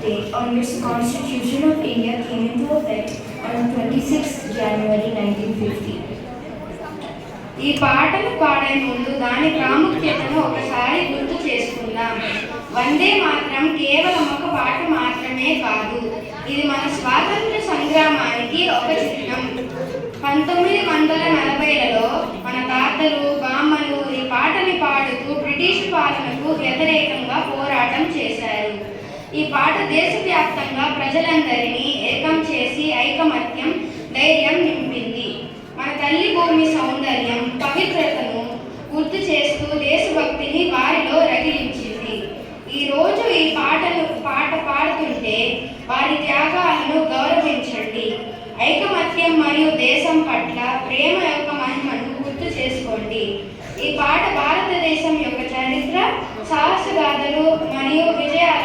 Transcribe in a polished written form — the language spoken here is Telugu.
day on which the Constitution of India came into effect on 26th January 1950. ఈ పాటను పాడే ముందు దాని ప్రాముఖ్యతను ఒకసారి గుర్తు చేసుకుందాం. వందే మాత్రం కేవలం ఒక పాట మాత్రమే కాదు, ఇది మన స్వాతంత్ర సంగ్రామానికి ఒక చిహ్నం. 1940లలో మన తాతలు బామ్మలు ఈ పాటని పాడుతూ బ్రిటిష్ పాలనకు వ్యతిరేకంగా పోరాటం చేశారు. ఈ పాట దేశవ్యాప్తంగా ప్రజలందరినీ ఏకం చేసి ఐకమత్యం, ధైర్యం నింపింది. మన తల్లి భూమి సౌందర్యం, పవిత్రతను గుర్తు చేస్తూ దేశభక్తిని వారిలో రగిలించింది. ఈరోజు ఈ పాట పాడుతుంటే వారి త్యాగాలను గౌరవించండి. ఐకమత్యం మరియు దేశం పట్ల ప్రేమ యొక్క మహిమను గుర్తు చేసుకోండి. ఈ పాట భారతదేశం యొక్క చరిత్ర, సాహసగాథలు మరియు విజయాలను